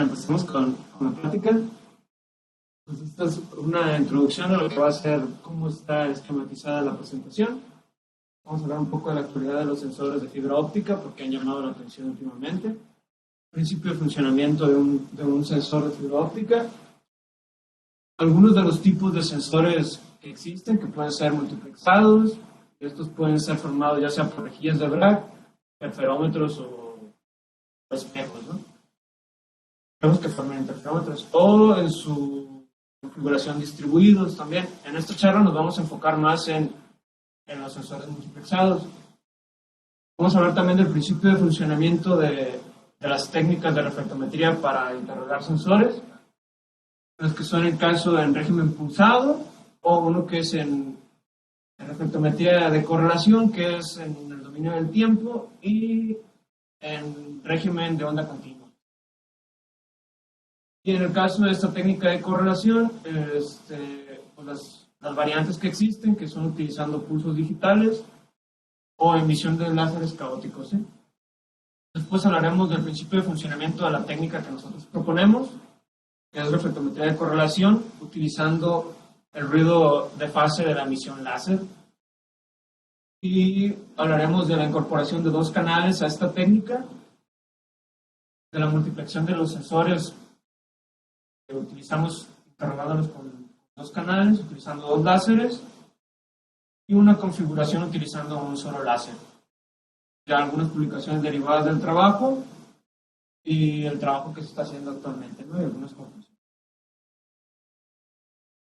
Empecemos con la plática. Pues esta es una introducción a lo que va a ser cómo está esquematizada la presentación. Vamos a hablar un poco de la actualidad de los sensores de fibra óptica porque han llamado la atención últimamente. Principio de funcionamiento de un sensor de fibra óptica. Algunos de los tipos de sensores que existen, que pueden ser multiplexados. Estos pueden ser formados ya sea por rejillas de Bragg, interferómetros o espejos, ¿no? Tenemos que formar interferómetros o en su configuración distribuidos también. En esta charla nos vamos a enfocar más en los sensores multiplexados. Vamos a hablar también del principio de funcionamiento de las técnicas de reflectometría para interrogar sensores, los que son en caso en régimen pulsado o uno que es en reflectometría de correlación, que es en el dominio del tiempo, y en régimen de onda continua. Y en el caso de esta técnica de correlación, pues las variantes que existen, que son utilizando pulsos digitales o emisión de láseres caóticos, ¿sí? Después hablaremos del principio de funcionamiento de la técnica que nosotros proponemos, que es reflectometría de correlación, utilizando el ruido de fase de la emisión láser. Y hablaremos de la incorporación de dos canales a esta técnica, de la multiplexación de los sensores que utilizamos interrogándolos con dos canales, utilizando dos láseres, y una configuración utilizando un solo láser. Ya algunas publicaciones derivadas del trabajo y el trabajo que se está haciendo actualmente, ¿no? Y algunas conclusiones.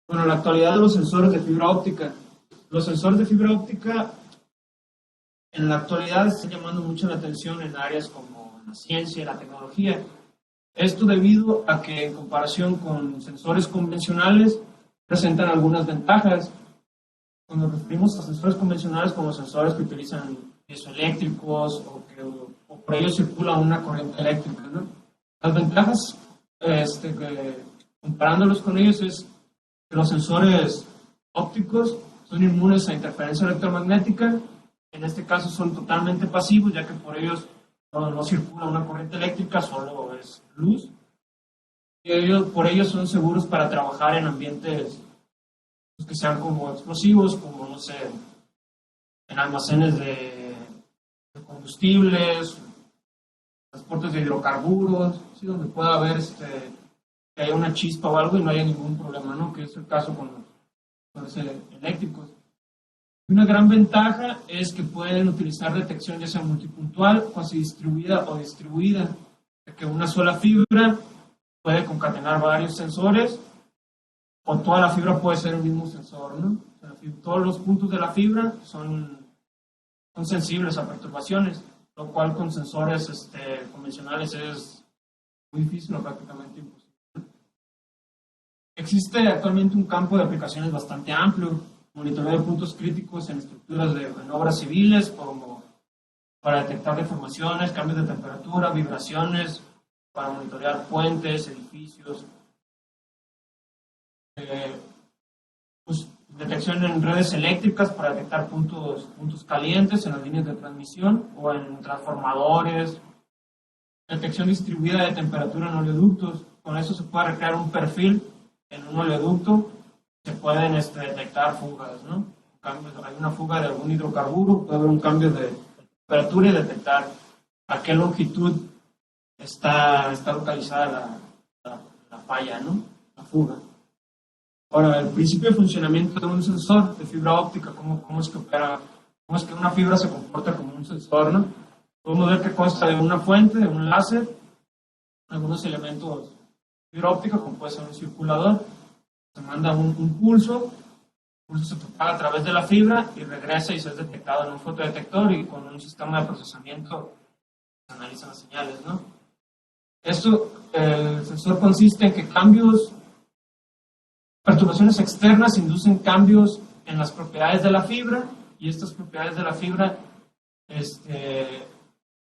Bueno, la actualidad de los sensores de fibra óptica. Los sensores de fibra óptica en la actualidad están llamando mucho la atención en áreas como la ciencia y la tecnología. Esto debido a que en comparación con sensores convencionales presentan algunas ventajas. Cuando nos referimos a sensores convencionales como sensores que utilizan piezoeléctricos o por ellos circula una corriente eléctrica, ¿no? Las ventajas, comparándolos con ellos, es que los sensores ópticos son inmunes a interferencia electromagnética. En este caso son totalmente pasivos, ya que por ellos no circula una corriente eléctrica, solo es luz. Y por ellos son seguros para trabajar en ambientes que sean como explosivos, como, no sé, en almacenes de combustibles, transportes de hidrocarburos, ¿sí? Donde pueda haber que haya una chispa o algo y no haya ningún problema, ¿no? Que es el caso con los eléctricos. Una gran ventaja es que pueden utilizar detección ya sea multipuntual, cuasi distribuida o distribuida, que una sola fibra puede concatenar varios sensores o toda la fibra puede ser el mismo sensor, ¿no? O sea, todos los puntos de la fibra son sensibles a perturbaciones, lo cual con sensores convencionales es muy difícil o prácticamente imposible. Existe actualmente un campo de aplicaciones bastante amplio. Monitoreo de puntos críticos en estructuras en obras civiles, como para detectar deformaciones, cambios de temperatura, vibraciones, para monitorear puentes, edificios, pues, detección en redes eléctricas para detectar puntos calientes en las líneas de transmisión o en transformadores, detección distribuida de temperatura en oleoductos. Con eso se puede recrear un perfil en un oleoducto. Se pueden detectar fugas, ¿no? Hay una fuga de algún hidrocarburo, puede haber un cambio de temperatura y detectar a qué longitud está localizada la falla, ¿no? La fuga. Ahora, el principio de funcionamiento de un sensor de fibra óptica, ¿cómo es que opera? ¿Cómo es que una fibra se comporta como un sensor, ¿no? Podemos ver que consta de una fuente, de un láser, algunos elementos de fibra óptica, como puede ser un circulador. Se manda un pulso, el pulso se propaga a través de la fibra y regresa y se es detectado en un fotodetector y con un sistema de procesamiento se analizan las señales, ¿no? El sensor consiste en que perturbaciones externas inducen cambios en las propiedades de la fibra y estas propiedades de la fibra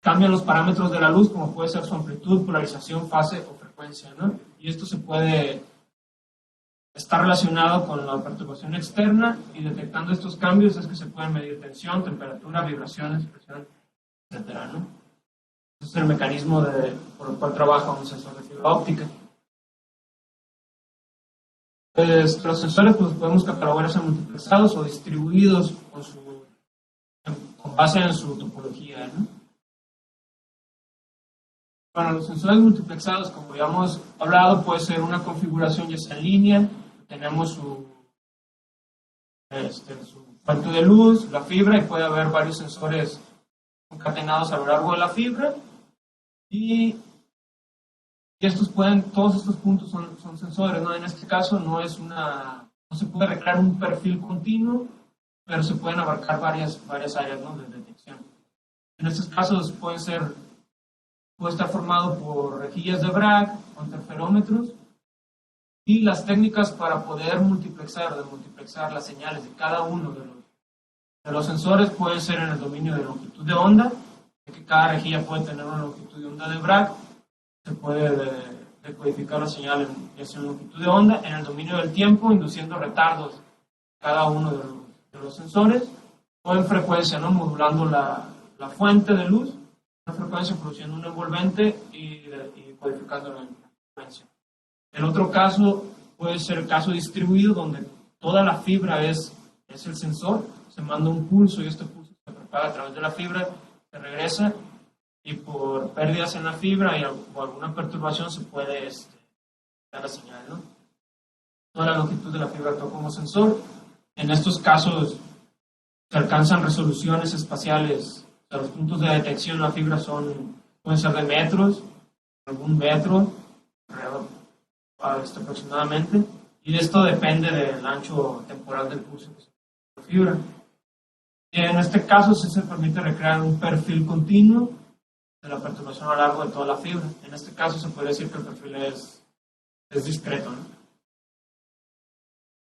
cambian los parámetros de la luz, como puede ser su amplitud, polarización, fase o frecuencia, ¿no? Y esto está relacionado con la perturbación externa y detectando estos cambios es que se pueden medir tensión, temperatura, vibraciones, presión, etcétera, ¿no? Ese es el mecanismo por el cual trabaja un sensor de fibra óptica. Pues, los sensores pues, podemos catalogarse multiplexados o distribuidos con base en su topología, ¿no? Para los sensores multiplexados, como ya hemos hablado, puede ser una configuración ya sea en línea. Tenemos su fuente de luz, la fibra, y puede haber varios sensores concatenados a lo largo de la fibra. Y todos estos puntos son sensores, ¿no? En este caso no se puede recrear un perfil continuo, pero se pueden abarcar varias áreas, ¿no?, de detección. En estos casos puede estar formado por rejillas de Bragg o interferómetros, y las técnicas para poder multiplexar las señales de cada uno de los sensores pueden ser en el dominio de longitud de onda, ya que cada rejilla puede tener una longitud de onda de Bragg. Se puede decodificar la señal en longitud de onda, en el dominio del tiempo, induciendo retardos cada uno de los sensores, o en frecuencia, ¿no?, modulando la fuente de luz, una frecuencia, produciendo un envolvente y codificando la frecuencia. El otro caso puede ser el caso distribuido, donde toda la fibra es el sensor, se manda un pulso y este pulso se propaga a través de la fibra, se regresa, y por pérdidas en la fibra o alguna perturbación se puede dar la señal, ¿no? Toda la longitud de la fibra actúa como sensor. En estos casos se alcanzan resoluciones espaciales. O sea, los puntos de detección de la fibra pueden ser de metros, algún metro, aproximadamente, y esto depende del ancho temporal del pulso que se la fibra. Y en este caso sí se permite recrear un perfil continuo de la perturbación a lo largo de toda la fibra. En este caso se puede decir que el perfil es discreto, ¿no?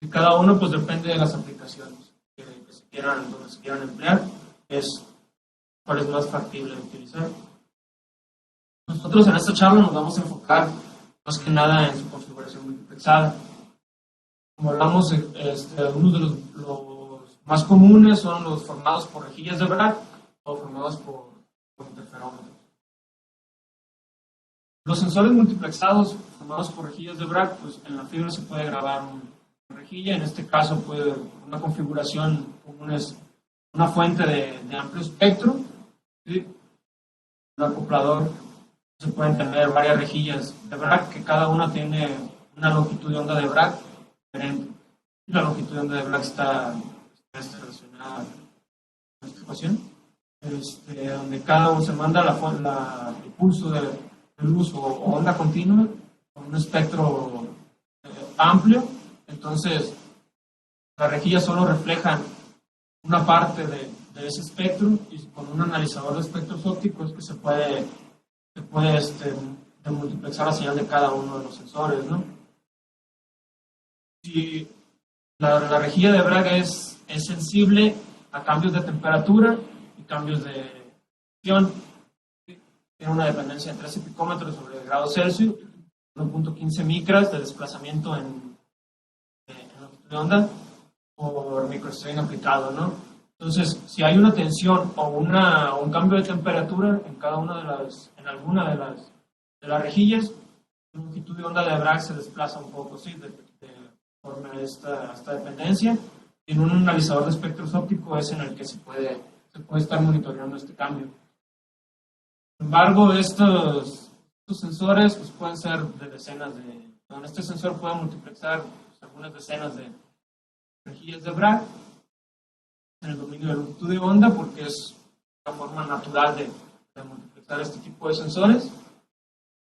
Y cada uno pues depende de las aplicaciones donde se quieran emplear, cuál es más factible de utilizar. Nosotros en esta charla nos vamos a enfocar más que nada en su configuración multiplexada. Como hablamos, algunos de los más comunes son los formados por rejillas de Bragg o formados por interferómetros. Los sensores multiplexados formados por rejillas de Bragg, pues en la fibra se puede grabar una rejilla. En este caso, una configuración común es una fuente de amplio espectro, ¿sí? Un acoplador. Se pueden tener varias rejillas de Bragg, que cada una tiene una longitud de onda de Bragg diferente. La longitud de onda de Bragg está relacionada en esta ecuación, donde cada uno se manda el pulso de luz o onda continua con un espectro amplio. Entonces las rejillas solo reflejan una parte de ese espectro, y con un analizador de espectros ópticos que se puede multiplexar la señal de cada uno de los sensores, ¿no? Si la rejilla de Bragg es sensible a cambios de temperatura y cambios de presión. Tiene una dependencia de 13 picómetros sobre grados Celsius, 1.15 micras de desplazamiento en longitud de onda por microstrain aplicado, ¿no? Entonces, si hay una tensión o un cambio de temperatura en alguna de las rejillas, la longitud de onda de Bragg se desplaza un poco, ¿sí?, conforme a esta dependencia. En un analizador de espectros ópticos es en el que se puede estar monitoreando este cambio. Sin embargo, estos sensores pues, pueden ser de decenas este sensor puede multiplexar algunas decenas de rejillas de Bragg en el dominio de longitud de onda, porque es una forma natural de multiplexar este tipo de sensores.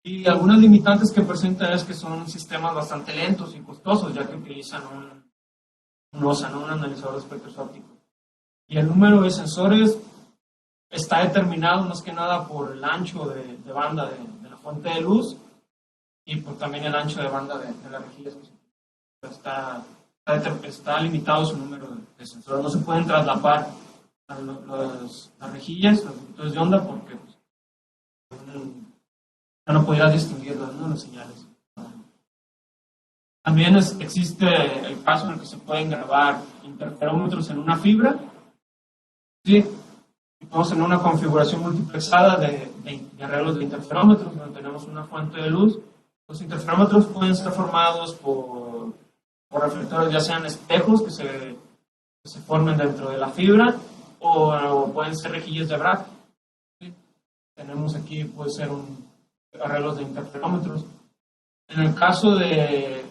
Y algunas limitantes que presenta es que son sistemas bastante lentos y costosos, ya que utilizan un analizador de espectros ópticos. Y el número de sensores está determinado más que nada por el ancho de banda de la fuente de luz y por también el ancho de banda de las rejillas. Está limitado su número de sensores. No se pueden traslapar las rejillas, los longitudes de onda, porque pues, ya no podrías distinguirlas, ¿no?, las señales. También existe el caso en el que se pueden grabar interferómetros en una fibra, ¿sí?, Vamos a tener una configuración multiplexada de arreglos de interferómetros, donde tenemos una fuente de luz. Los interferómetros pueden ser formados por reflectores, ya sean espejos que se formen dentro de la fibra, o pueden ser rejillas de Bragg. ¿Sí? Tenemos aquí, puede ser arreglos de interferómetros. En el caso de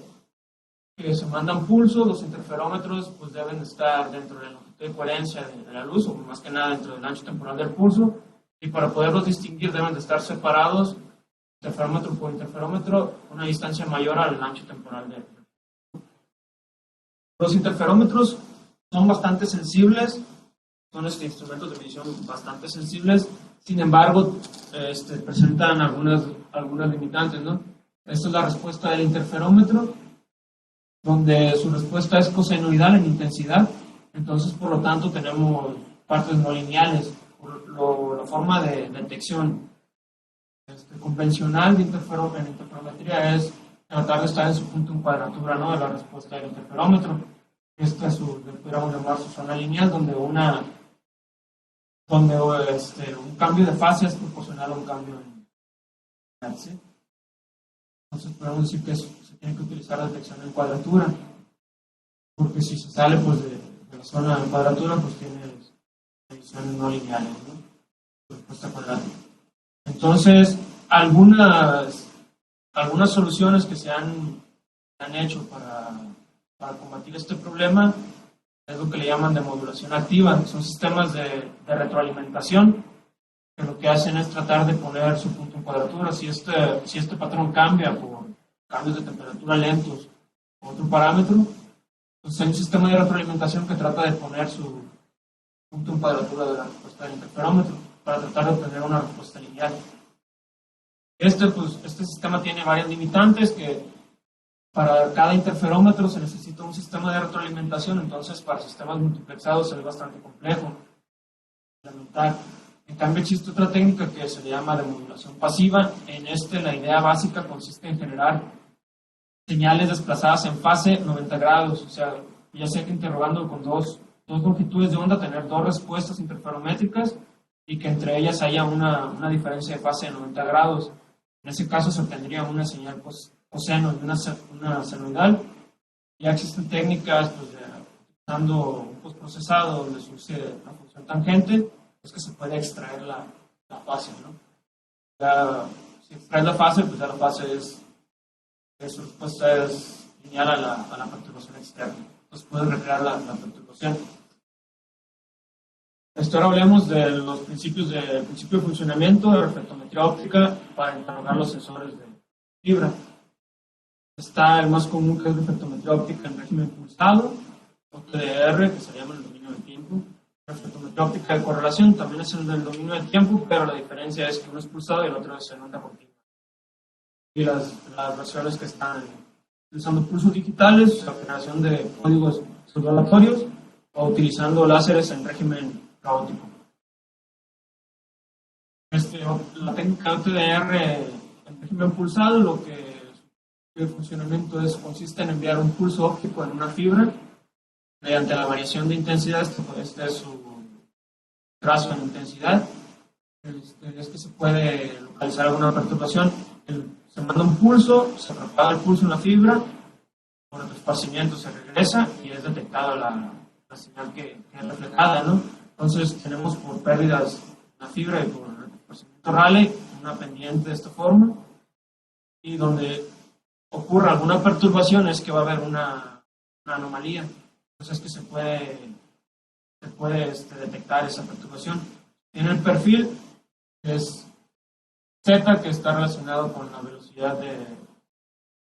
que se mandan pulsos, los interferómetros pues deben estar dentro de la longitud de coherencia de la luz, o más que nada dentro del ancho temporal del pulso, y para poderlos distinguir deben de estar separados interferómetro por interferómetro una distancia mayor al ancho temporal del pulso. Los interferómetros son bastante sensibles, son instrumentos de medición bastante sensibles, sin embargo presentan algunas limitantes, ¿no? Esta es la respuesta del interferómetro, donde su respuesta es cosenoidal en intensidad, entonces por lo tanto tenemos partes no lineales. La forma de detección convencional de interferometría es tratar de estar en su punto en cuadratura, ¿no?, de la respuesta del interferómetro. Esta es podríamos llamar su zona lineal, donde un cambio de fase es proporcional a un cambio en ¿sí? Entonces podemos decir que se tiene que utilizar la detección en cuadratura, porque si se sale pues, de la zona de cuadratura, pues tiene mediciones no lineales, ¿no? Respuesta cuadrática. Entonces, algunas soluciones que se han hecho para combatir este problema es lo que le llaman de modulación activa. Son sistemas de retroalimentación que lo que hacen es tratar de poner su punto en cuadratura. Si este patrón cambia por cambios de temperatura lentos o otro parámetro, pues hay un sistema de retroalimentación que trata de poner su punto en cuadratura de la respuesta del interferómetro para tratar de obtener una respuesta lineal. Este sistema tiene varias limitantes, que para cada interferómetro se necesita un sistema de retroalimentación, entonces para sistemas multiplexados es bastante complejo implementar. En cambio, existe otra técnica que se le llama de modulación pasiva. En la idea básica consiste en generar señales desplazadas en fase 90 grados, o sea, ya sea que interrogando con dos longitudes de onda, tener dos respuestas interferométricas y que entre ellas haya una diferencia de fase de 90 grados. En ese caso se obtendría una señal coseno y una senoidal. Ya existen técnicas usando un postprocesado donde se use la función tangente, es que se puede extraer la fase, ¿no? Si extraes la fase, pues ya la fase su respuesta es lineal a la perturbación externa. Entonces puedes recrear la perturbación. Ahora hablemos de los principio de funcionamiento de reflectometría óptica para interrogar los sensores de fibra. Está el más común, que es reflectometría óptica en régimen pulsado, o TDR, que se llama el dominio del tiempo. Reflectometría óptica de correlación también es el del dominio del tiempo, pero la diferencia es que uno es pulsado y el otro es en onda continua. Y las versiones que están utilizando pulsos digitales, la generación de códigos pseudo-aleatorios, o utilizando láseres en régimen caótico. La técnica de OTDR en régimen pulsado, lo que el funcionamiento consiste en enviar un pulso óptico en una fibra mediante la variación de intensidad. Este es su trazo en intensidad. Es que se puede localizar alguna perturbación. Se manda un pulso, se propaga el pulso en la fibra, por el esparcimiento se regresa y es detectada la señal que es reflejada, ¿no? Entonces tenemos por pérdidas en la fibra y por el esparcimiento Rayleigh una pendiente de esta forma, y donde ocurra alguna perturbación es que va a haber una anomalía. Entonces es que se puede detectar esa perturbación. En el perfil es Z, que está relacionado con la velocidad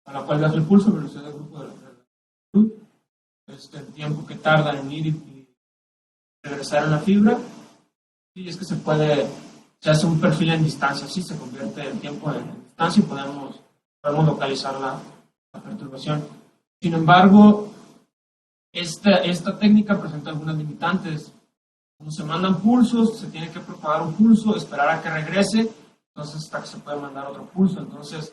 a la cual das el pulso, velocidad del grupo de la luz, el tiempo que tarda en ir y regresar en la fibra, y es que se hace un perfil en distancia, así se convierte el tiempo en distancia y podemos localizar la perturbación. Sin embargo, esta técnica presenta algunas limitantes. Cuando se mandan pulsos, se tiene que propagar un pulso, esperar a que regrese, entonces hasta que se puede mandar otro pulso. Entonces,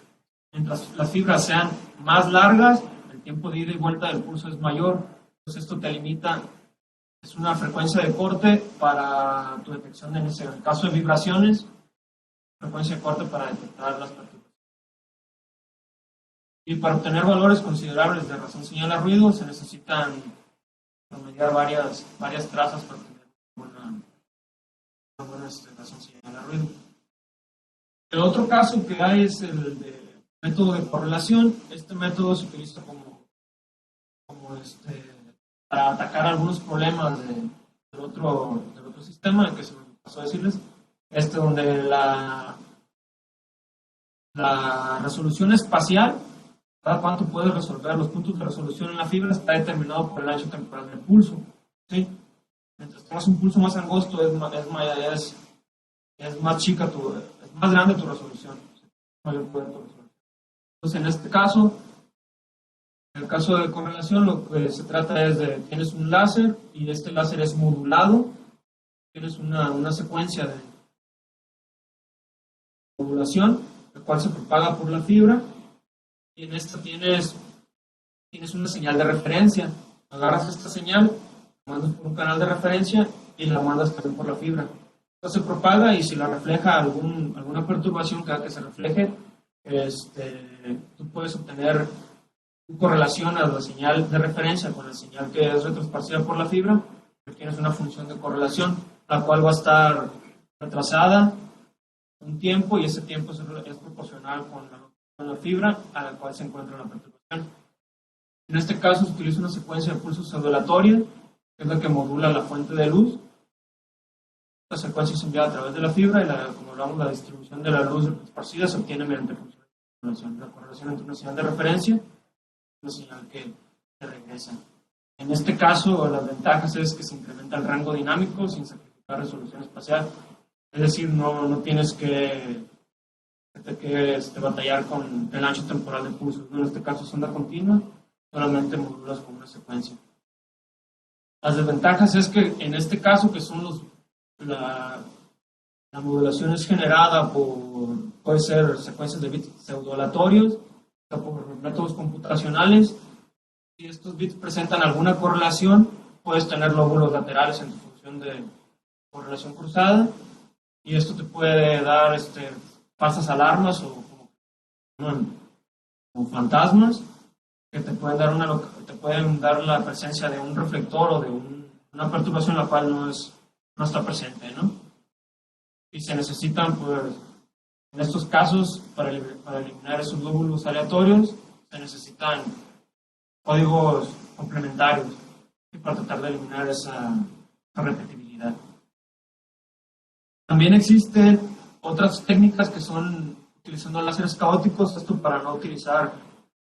mientras las fibras sean más largas, el tiempo de ida y vuelta del pulso es mayor. Entonces esto te limita es una frecuencia de corte para tu detección de, en el caso de vibraciones, frecuencia de corte para detectar las partículas. Y para obtener valores considerables de razón señal a ruido se necesitan promediar varias trazas para obtener una buena razón señal a ruido. El otro caso que hay es el de método de correlación. Este método se utiliza para atacar algunos problemas del otro sistema, que se me pasó a decirles, donde la resolución espacial, cada cuánto puedes resolver los puntos de resolución en la fibra, está determinado por el ancho temporal del pulso, ¿sí? Mientras tengas un pulso más angosto, es más chica es más grande tu resolución, mayor poder tu resolución. Entonces, en este caso, en el caso de correlación, lo que se trata es de, tienes un láser y este láser es modulado, tienes una secuencia de modulación, el cual se propaga por la fibra, y en esta tienes una señal de referencia. Agarras esta señal, la mandas por un canal de referencia y la mandas también por la fibra. Entonces se propaga y si la refleja alguna perturbación que haga que se refleje, tú puedes obtener correlación a la señal de referencia con la señal que es retroesparcida por la fibra, tienes una función de correlación, la cual va a estar retrasada un tiempo y ese tiempo es proporcional con la fibra a la cual se encuentra la perturbación. En este caso se utiliza una secuencia de pulsos ondulatorios, que es la que modula la fuente de luz. La secuencia se envía a través de la fibra y, como hablamos, la distribución de la luz esparcida se obtiene mediante funciones de correlación. La correlación entre una señal de referencia y una señal que regresa. En este caso, las ventajas es que se incrementa el rango dinámico sin sacrificar resolución espacial. Es decir, no tienes que batallar con el ancho temporal de pulsos. En este caso es onda continua, solamente modulas con una secuencia. Las desventajas es que en este caso, que son la modulación es generada puede ser secuencias de bits pseudo-aleatorios, o por métodos computacionales. Si estos bits presentan alguna correlación, puedes tener lóbulos laterales en tu función de correlación cruzada, y esto te puede dar falsas alarmas o fantasmas que te pueden dar la presencia de un reflector o de una perturbación la cual no está presente, ¿no? Y se necesitan, pues, en estos casos, para eliminar esos lóbulos aleatorios, se necesitan códigos complementarios para tratar de eliminar esa repetibilidad. También existen otras técnicas que son utilizando láseres caóticos, esto para no utilizar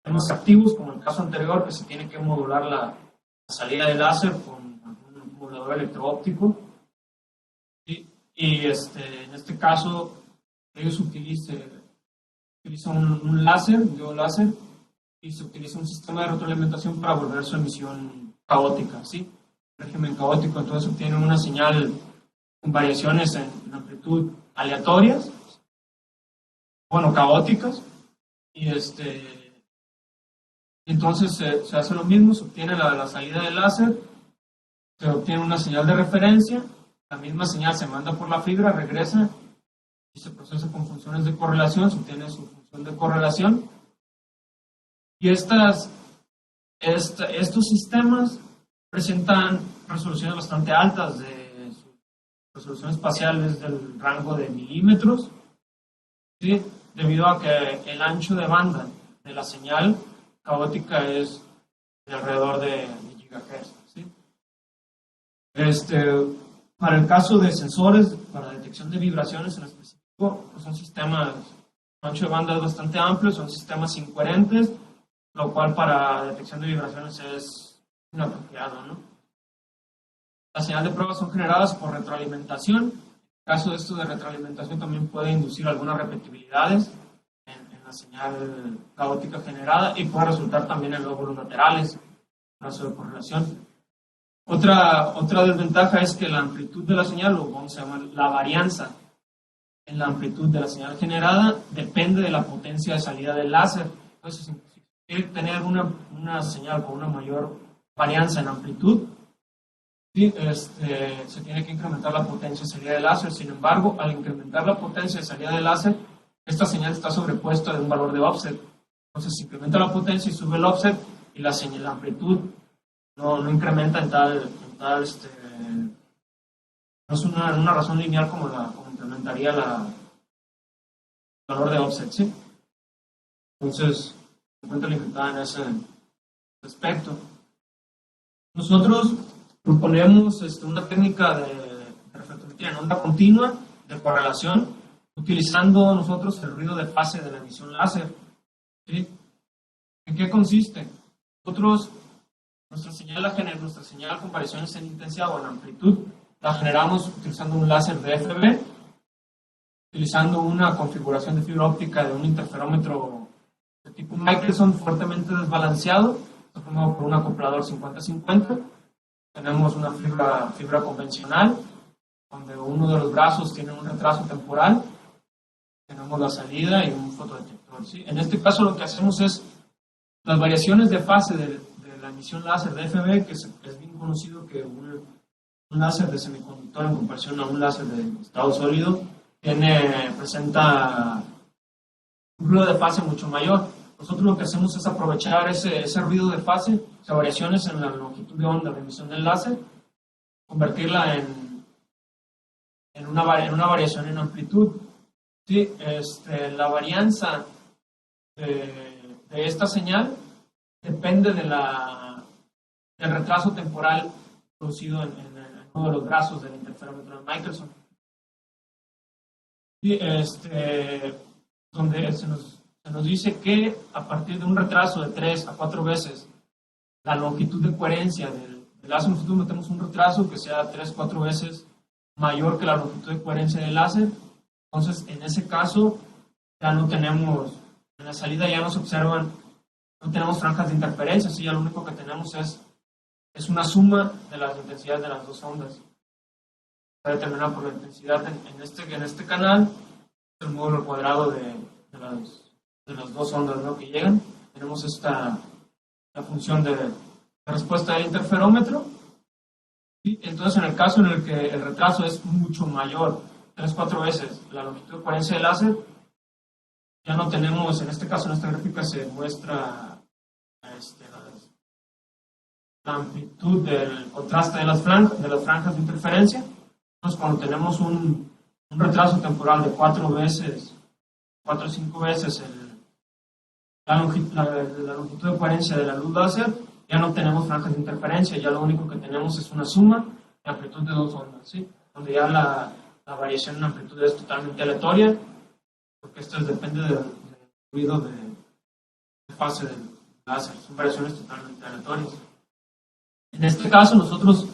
temas activos, como el caso anterior, que se tiene que modular la salida del láser con un modulador electro-óptico. Y en este caso, ellos utilizan un láser, un dioláser, y se utiliza un sistema de retroalimentación para volver su emisión caótica, ¿sí? Régimen caótico, entonces obtienen una señal con variaciones en amplitud aleatorias, caóticas, y entonces se hace lo mismo, se obtiene la salida del láser, se obtiene una señal de referencia, la misma señal se manda por la fibra, regresa y se procesa con funciones de correlación, se obtiene su función de correlación, y estos sistemas presentan resoluciones bastante altas, su resolución espacial es del rango de milímetros, ¿sí? Debido a que el ancho de banda de la señal caótica es de alrededor de gigahertz, ¿sí? Para el caso de sensores, para detección de vibraciones en específico, pues son sistemas, el ancho de banda es bastante amplio, son sistemas incoherentes, lo cual para detección de vibraciones es inapropiado, ¿no? Las señales de prueba son generadas por retroalimentación. En caso de esto de retroalimentación también puede inducir algunas repetibilidades en la señal caótica generada y puede resultar también en lóbulos laterales, en caso de correlación. Otra desventaja es que la amplitud de la señal, o vamos a llamar la varianza en la amplitud de la señal generada, depende de la potencia de salida del láser. Entonces, si quiere tener una señal con una mayor varianza en amplitud, Sí, se tiene que incrementar la potencia de salida de láser. Sin embargo, al incrementar la potencia de salida de láser, esta señal está sobrepuesta de un valor de offset. Entonces, se incrementa la potencia y sube el offset, y la amplitud no incrementa no es una razón lineal como incrementaría el valor de offset, ¿sí? Entonces, se encuentra limitada en ese aspecto. Nosotros proponemos una técnica de reflectometría en onda continua de correlación, utilizando nosotros el ruido de fase de la emisión láser. ¿Sí? ¿En qué consiste? Nosotros, nuestra señal con variaciones en intensidad o en amplitud, la generamos utilizando un láser DFB, utilizando una configuración de fibra óptica de un interferómetro de tipo Michelson fuertemente desbalanceado, formado por un acoplador 50-50. Tenemos una fibra convencional, donde uno de los brazos tiene un retraso temporal. Tenemos la salida y un fotodetector, ¿sí? En este caso lo que hacemos es las variaciones de fase de la emisión láser DFB, que es bien conocido que un láser de semiconductor en comparación a un láser de estado sólido presenta un ruido de fase mucho mayor. Nosotros lo que hacemos es aprovechar ese ruido de fase, o sea, variaciones en la longitud de onda de emisión del láser, convertirla en una variación en amplitud. Sí, la varianza de esta señal depende del retraso temporal producido en uno de los brazos del interferómetro de Michelson. Sí, donde se nos dice que a partir de un retraso de 3 a 4 veces la longitud de coherencia del láser, nosotros metemos un retraso que sea 3 a 4 veces mayor que la longitud de coherencia del láser. Entonces, en ese caso, ya no tenemos, en la salida ya no se observan, no tenemos franjas de interferencia, ¿sí? Ya lo único que tenemos es una suma de las intensidades de las dos ondas. Está determinada por la intensidad en este canal, el módulo cuadrado de las dos ondas, ¿no?, que llegan. Tenemos la función de respuesta del interferómetro. ¿Sí? Entonces, en el caso en el que el retraso es mucho mayor, 3-4 veces la longitud de coherencia del láser, ya no tenemos, en este caso en esta gráfica se muestra la amplitud del contraste de las franjas de interferencia. Entonces, cuando tenemos un retraso temporal de 4 o 5 veces la longitud de coherencia de la luz láser, ya no tenemos franjas de interferencia, ya lo único que tenemos es una suma de amplitud de dos ondas, ¿sí? Donde ya la variación en amplitud es totalmente aleatoria, porque esto depende del ruido de fase del láser, son variaciones totalmente aleatorias. En este caso, nosotros,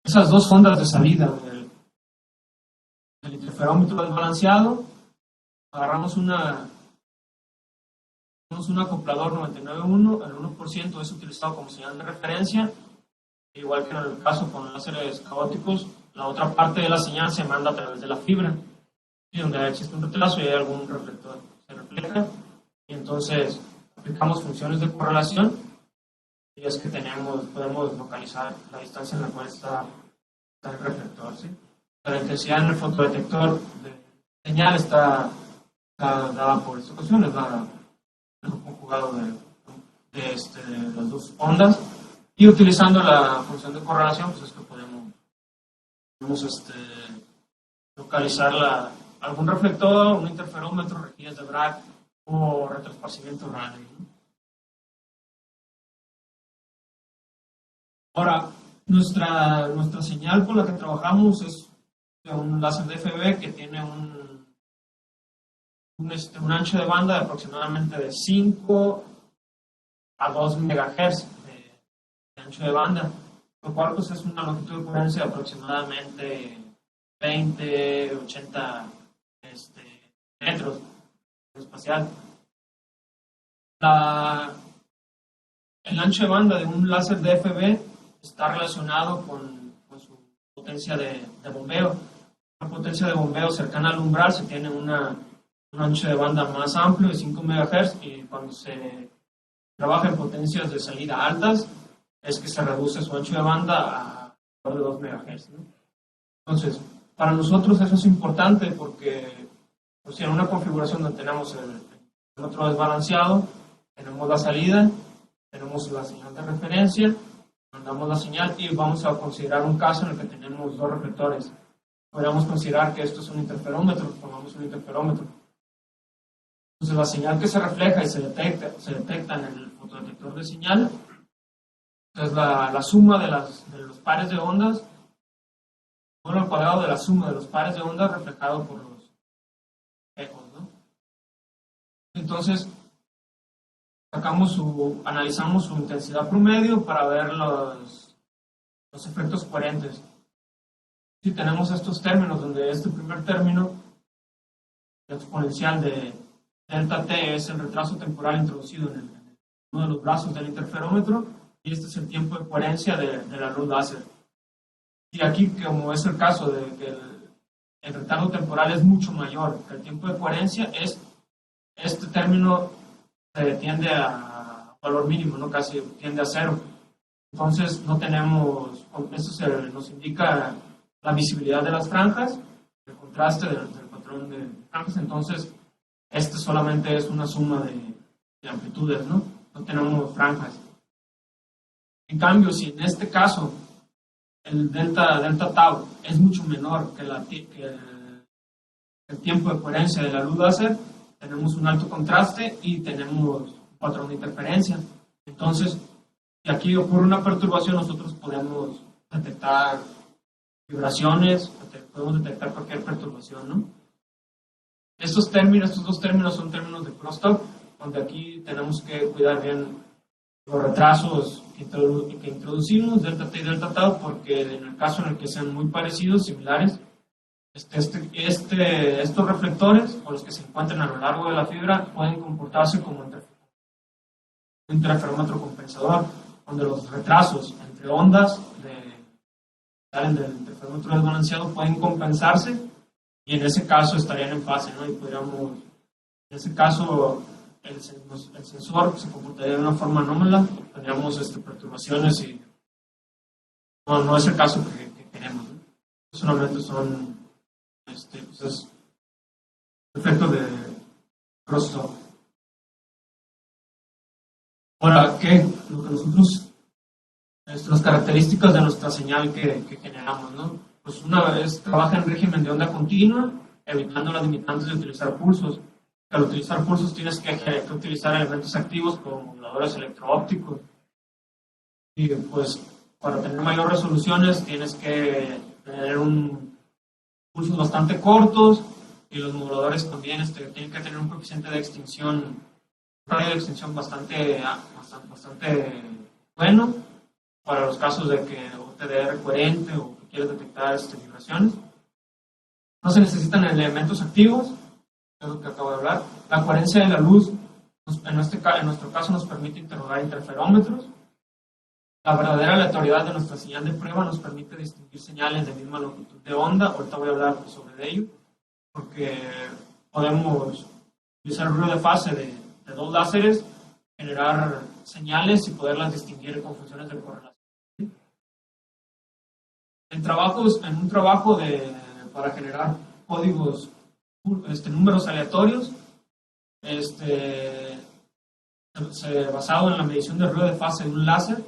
esas dos ondas de salida del interferómetro desbalanceado, agarramos un acoplador 99.1, el 1% es utilizado como señal de referencia, igual que en el caso con láseres caóticos, la otra parte de la señal se manda a través de la fibra, y donde existe un retraso y hay algún reflector, se refleja, y entonces aplicamos funciones de correlación, y es que podemos localizar la distancia en la cual está el reflector, ¿sí? La intensidad en el fotodetector de señal está dada por esta ecuación, es el conjugado de las dos ondas, y utilizando la función de correlación, pues es que podemos localizar algún reflector, un interferómetro, rejillas de Bragg o retroesparcimiento Rayleigh, ¿no? Ahora, nuestra señal con la que trabajamos es un láser DFB que tiene un ancho de banda de aproximadamente de 5 a 2 MHz de ancho de banda, lo cual pues es una longitud de coherencia de aproximadamente 20-80 metros espacial. El ancho de banda de un láser DFB está relacionado con su potencia de bombeo. La potencia de bombeo cercana al umbral se tiene un ancho de banda más amplio de 5 MHz, y cuando se trabaja en potencias de salida altas es que se reduce su ancho de banda a de 2 MHz, ¿no? Entonces, para nosotros eso es importante porque, pues, si en una configuración donde tenemos el termómetro desbalanceado, tenemos la salida, tenemos la señal de referencia, mandamos la señal y vamos a considerar un caso en el que tenemos 2 reflectores. Podríamos considerar que esto es un interferómetro, pongamos un interferómetro. Entonces la señal que se refleja y se detecta en el fotodetector de señal es la suma de los pares de ondas, bueno, al cuadrado de la suma de los pares de ondas reflejado por los ecos, ¿no? Entonces analizamos su intensidad promedio para ver los efectos coherentes. Si tenemos estos términos, donde este primer término, la exponencial de delta t, es el retraso temporal introducido en uno de los brazos del interferómetro, y este es el tiempo de coherencia de la luz láser. Y aquí, como es el caso de que el retardo temporal es mucho mayor que el tiempo de coherencia, este término tiende a valor mínimo, ¿no? Casi tiende a 0. Entonces no tenemos, esto nos indica la visibilidad de las franjas, el contraste del patrón de franjas. Entonces este solamente es una suma de amplitudes, ¿no? No tenemos franjas. En cambio, si en este caso el delta tau es mucho menor que el tiempo de coherencia de la luz láser, tenemos un alto contraste y tenemos un patrón de interferencia. Entonces, si aquí ocurre una perturbación, nosotros podemos detectar vibraciones, podemos detectar cualquier perturbación, ¿no? Estos dos términos son términos de crosstalk, donde aquí tenemos que cuidar bien los retrasos que introducimos, delta t y delta tau, porque en el caso en el que sean muy parecidos, similares, estos reflectores, o los que se encuentran a lo largo de la fibra, pueden comportarse como un interferómetro compensador, donde los retrasos entre ondas salen del interferómetro desbalanceado pueden compensarse, y en ese caso estarían en fase, ¿no? Y podríamos, en ese caso, el sensor se comportaría de una forma anómala, tendríamos perturbaciones y no es el caso que queremos, ¿no? Solamente son pues efectos de crosstalk. Ahora, lo que nosotros, las características de nuestra señal que generamos, ¿no? Pues una vez trabaja en régimen de onda continua, evitando las limitantes de utilizar pulsos. Al utilizar pulsos tienes que utilizar elementos activos como moduladores electro-ópticos. Y pues para tener mayor resoluciones tienes que tener pulsos bastante cortos, y los moduladores también tienen que tener un coeficiente de extinción, un radio de extinción bastante bueno para los casos de que OTDR coherente o que quieres detectar vibraciones. No se necesitan elementos activos, es lo que acabo de hablar. La coherencia de la luz, en nuestro caso, nos permite interrogar interferómetros. La verdadera aleatoriedad de nuestra señal de prueba nos permite distinguir señales de misma longitud de onda. Ahorita voy a hablar sobre ello, porque podemos utilizar el ruido de fase de 2 láseres, generar señales y poderlas distinguir con funciones de correlación. En un trabajo para generar códigos, números aleatorios, basado en la medición del ruido de fase de un láser,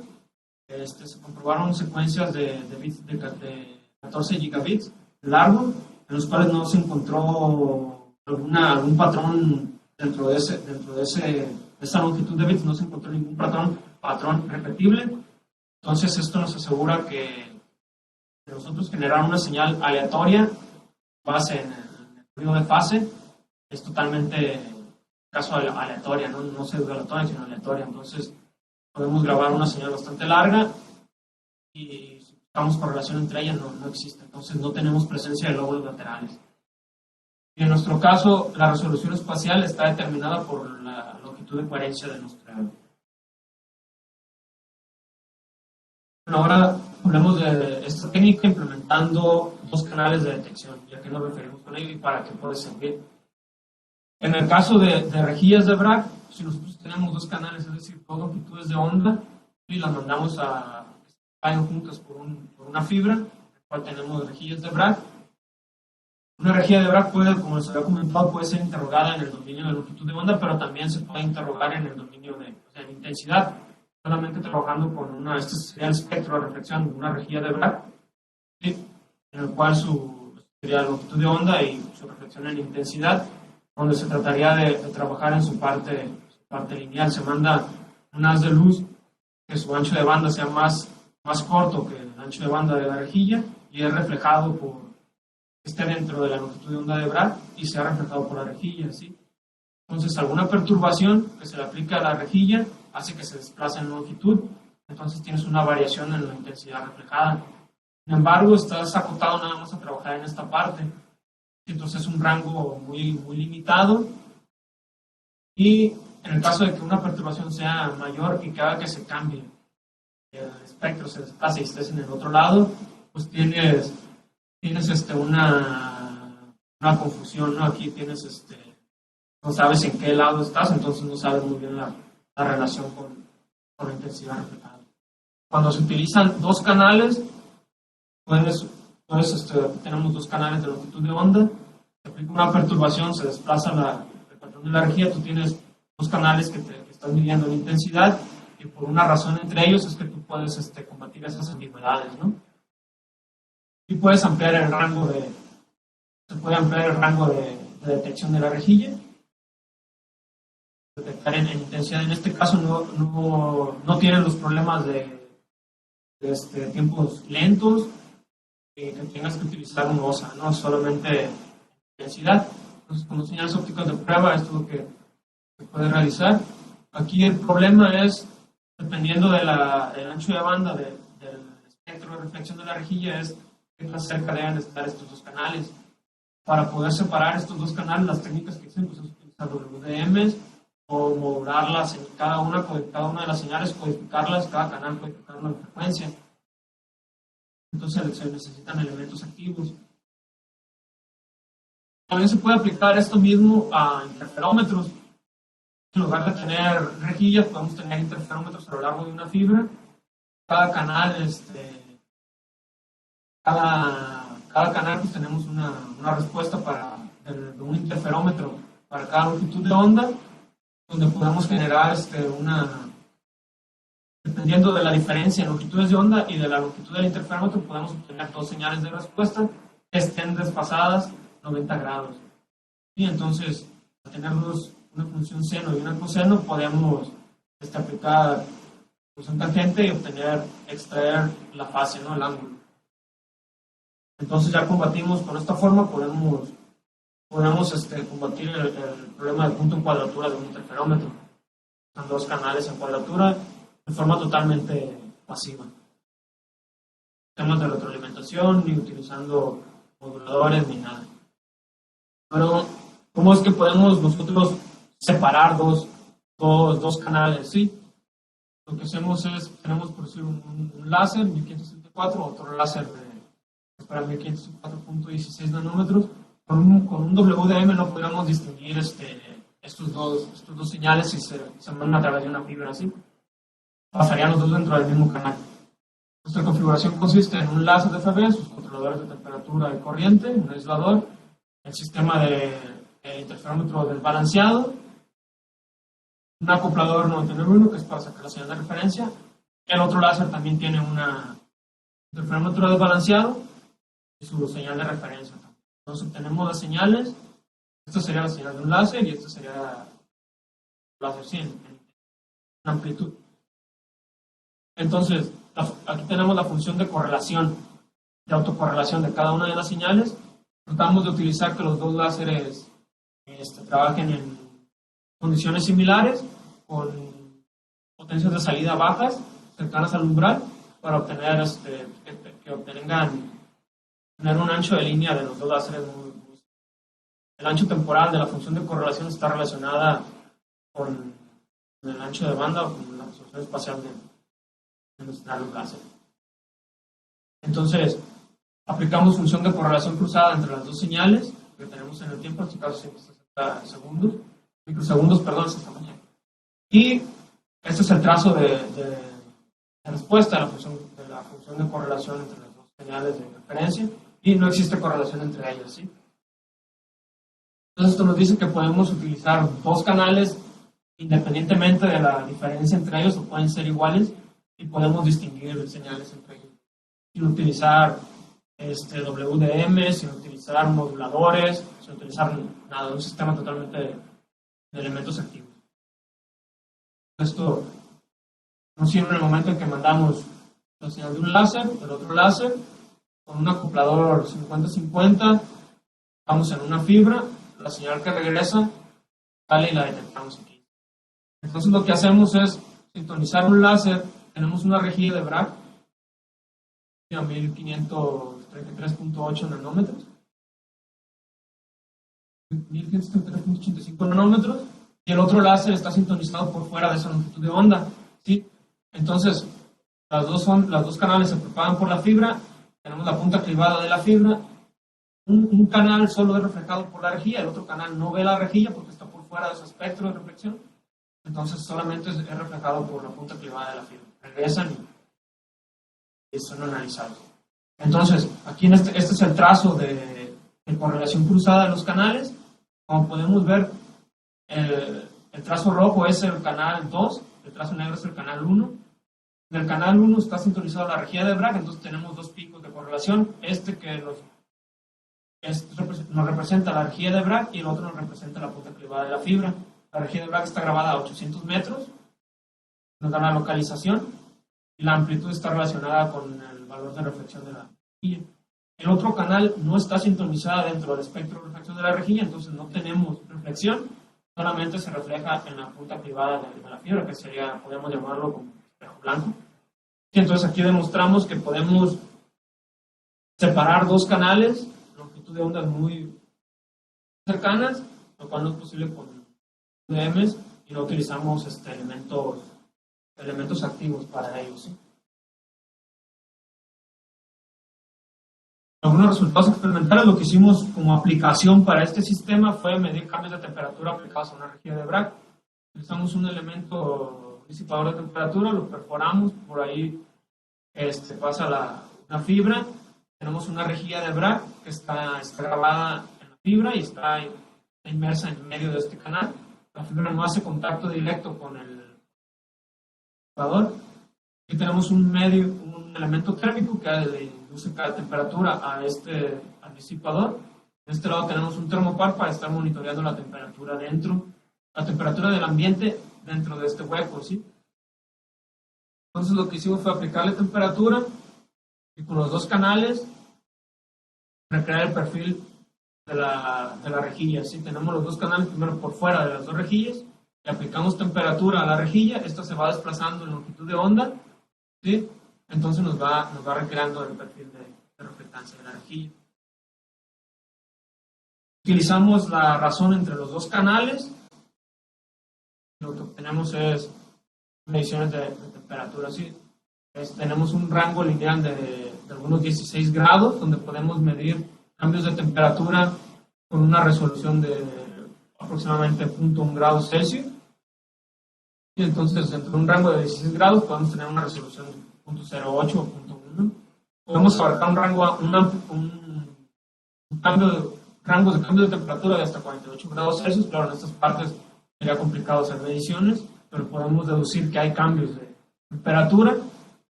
se comprobaron secuencias de bits de 14 gigabits de largo, en los cuales no se encontró algún patrón dentro de esa longitud de bits, no se encontró ningún patrón repetible. Entonces esto nos asegura que nosotros generar una señal aleatoria base en el ruido de fase es totalmente caso aleatoria, no pseudo-aleatoria, sino aleatoria. Entonces podemos grabar una señal bastante larga y si buscamos correlación entre ellas no existe. Entonces no tenemos presencia de lóbulos laterales. Y en nuestro caso, la resolución espacial está determinada por la longitud de coherencia de nuestra. Bueno, ahora hablemos de esta técnica implementando 2 canales de detección, ya que nos referimos con ello y para qué puede servir. En el caso de rejillas de Bragg, si nosotros tenemos 2 canales, es decir, 2 longitudes de onda, y las mandamos a caen juntas por una fibra, en la cual tenemos rejillas de Bragg. Una rejilla de Bragg puede, como les había comentado, puede ser interrogada en el dominio de longitud de onda, pero también se puede interrogar en el dominio de intensidad, solamente trabajando con este sería el espectro de reflexión de una rejilla de Bragg, ¿sí? En el cual sería la longitud de onda y su reflexión en intensidad, donde se trataría de trabajar en su parte lineal. Se manda un haz de luz que su ancho de banda sea más corto que el ancho de banda de la rejilla y es reflejado esté dentro de la longitud de onda de Bragg y sea reflejado por la rejilla, ¿sí? Entonces, alguna perturbación que se le aplica a la rejilla hace que se desplace en longitud, entonces tienes una variación en la intensidad reflejada. Sin embargo, estás acotado nada más a trabajar en esta parte, entonces es un rango muy, muy limitado, y en el caso de que una perturbación sea mayor y que haga que se cambie el espectro, se desplace y estés en el otro lado, pues tienes una confusión, ¿no? Aquí tienes no sabes en qué lado estás, entonces no sabes muy bien la relación con la intensidad reflejada. Cuando se utilizan dos canales, tenemos dos canales de longitud de onda, se aplica una perturbación, se desplaza el patrón de la rejilla, tú tienes dos canales que están midiendo la intensidad, y por una razón entre ellos es que tú puedes combatir esas ambigüedades, ¿no? Y puedes ampliar el rango de detección de la rejilla, detectar en intensidad. En este caso no tienen los problemas de tiempos lentos, que tengas que utilizar un OSA, no solamente intensidad. Entonces, con los señales ópticos de prueba, esto es lo que se puede realizar. Aquí el problema es, dependiendo del ancho de banda del espectro de reflexión de la rejilla, es qué tan cerca deben estar estos dos canales. Para poder separar estos dos canales, las técnicas que existen pues, es utilizar WDMs o modularlas en cada una de las señales, codificarlas, cada canal codificar una frecuencia. Entonces se necesitan elementos activos. También se puede aplicar esto mismo a interferómetros. En lugar de tener rejillas, podemos tener interferómetros a lo largo de una fibra. Cada canal, cada canal pues tenemos una respuesta de un interferómetro para cada longitud de onda, donde podemos generar dependiendo de la diferencia en longitudes de onda y de la longitud del interferómetro, podemos obtener dos señales de respuesta que estén desfasadas 90 grados. Y entonces, al tener una función seno y una coseno, podemos aplicar función tangente y extraer la fase, ¿no? El ángulo. Entonces ya combatimos con esta forma, podemos combatir el problema del punto en cuadratura de un interferómetro. Son dos canales en cuadratura de forma totalmente pasiva. Temas de retroalimentación, ni utilizando moduladores, ni nada. Pero, ¿cómo es que podemos nosotros separar dos canales? ¿Sí? Lo que hacemos es, tenemos por decir un láser 1564, otro láser para 1564.16 nanómetros. Con un WDM no podríamos distinguir estos dos señales si se mandan a través de una fibra así. Pasarían los dos dentro del mismo canal. Nuestra configuración consiste en un láser de FB, sus controladores de temperatura y corriente, un aislador, el sistema de interferómetro desbalanceado, un acoplador 991 que es para sacar la señal de referencia. El otro láser también tiene un interferómetro desbalanceado y su señal de referencia. Entonces obtenemos las señales. Esta sería la señal de un láser y esta sería el láser en amplitud. Entonces, aquí tenemos la función de correlación, de autocorrelación de cada una de las señales. Tratamos de utilizar que los dos láseres trabajen en condiciones similares, con potencias de salida bajas, cercanas al umbral, para obtener tener un ancho de línea de los dos láseres el ancho temporal de la función de correlación está relacionada con el ancho de banda o con la resolución espacial de nuestra luz láser. Entonces, aplicamos función de correlación cruzada entre las dos señales que tenemos en el tiempo, en este caso 160 segundos, microsegundos, perdón, esta mañana. Y este es el trazo de respuesta a la función de la función de correlación entre las dos señales de referencia y no existe correlación entre ellas, ¿sí? Entonces esto nos dice que podemos utilizar dos canales independientemente de la diferencia entre ellos, o pueden ser iguales, y podemos distinguir señales entre ellos sin utilizar WDM, sin utilizar moduladores, sin utilizar nada, un sistema totalmente de elementos activos. Esto nos sirve en el momento en que mandamos la señal de un láser, del otro láser, con un acoplador 50-50, vamos en una fibra, la señal que regresa sale y la detectamos aquí. Entonces lo que hacemos es sintonizar un láser, tenemos una rejilla de Bragg a 1533.8 nanómetros, 1533.85 nanómetros, y el otro láser está sintonizado por fuera de esa longitud de onda, ¿sí? Entonces, los dos canales se propagan por la fibra, tenemos la punta clivada de la fibra, un canal solo es reflejado por la rejilla, el otro canal no ve la rejilla porque está por fuera de ese espectro de reflexión, entonces solamente es reflejado por la punta clivada de la fibra. Regresan y son analizados. Entonces, aquí este es el trazo de correlación cruzada de los canales. Como podemos ver, el trazo rojo es el canal 2, el trazo negro es el canal 1. En el canal 1 está sintonizado la rejilla de Bragg, entonces tenemos dos picos de correlación, que nos representa la rejilla de Bragg y el otro nos representa la punta clivada de la fibra. La rejilla de Bragg está grabada a 800 metros, nos da la localización y la amplitud está relacionada con el valor de reflexión de la rejilla. El otro canal no está sintonizado dentro del espectro de reflexión de la rejilla, entonces no tenemos reflexión, solamente se refleja en la punta privada de la fibra, que sería, podemos llamarlo como espejo blanco. Y entonces aquí demostramos que podemos separar dos canales, longitud de ondas muy cercanas, lo cual no es posible con UDMs, y no utilizamos elementos activos para ellos, ¿sí? Algunos resultados experimentales, lo que hicimos como aplicación para este sistema fue medir cambios de temperatura aplicados a una rejilla de Bragg. Utilizamos un elemento disipador de temperatura, lo perforamos, por ahí pasa una fibra, tenemos una rejilla de Bragg que está grabada en la fibra y está inmersa en medio de este canal. La fibra no hace contacto directo con el disipador. Aquí tenemos un elemento térmico que le induce cada temperatura al disipador. De este lado tenemos un termopar para estar monitoreando la temperatura la temperatura del ambiente dentro de este hueco, ¿sí? Entonces lo que hicimos fue aplicarle temperatura y con los dos canales recrear el perfil de la rejilla, ¿sí? Tenemos los dos canales primero por fuera de las dos rejillas y aplicamos temperatura a la rejilla, esta se va desplazando en longitud de onda, ¿sí? Entonces nos va recreando el perfil de reflectancia de la rejilla. Utilizamos la razón entre los dos canales. Lo que obtenemos es mediciones de temperatura, ¿sí? Tenemos un rango lineal de algunos 16 grados, donde podemos medir cambios de temperatura con una resolución de aproximadamente 0.1 grados Celsius. Y entonces, dentro de un rango de 16 grados, podemos tener una resolución de 0.08 o 0.1. Podemos abarcar rangos de cambio de temperatura de hasta 48 grados Celsius. Claro, en estas partes sería complicado hacer mediciones, pero podemos deducir que hay cambios de temperatura.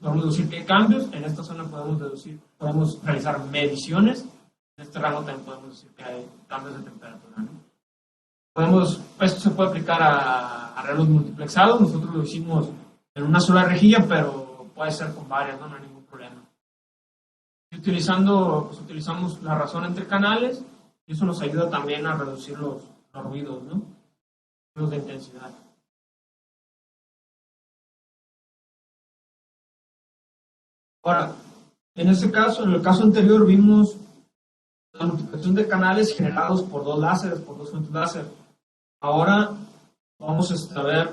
Podemos deducir que hay cambios. En esta zona podemos realizar mediciones. En este rango también podemos decir que hay cambios de temperatura, ¿no? Esto se puede aplicar a arreglos multiplexados. Nosotros lo hicimos en una sola rejilla, pero puede ser con varias, no hay ningún problema. Y utilizamos la razón entre canales, y eso nos ayuda también a reducir los ruidos, ¿no? Ruidos de intensidad. Ahora, en el caso anterior vimos la multiplicación de canales generados por dos láseres, por dos fuentes láser. Ahora vamos a ver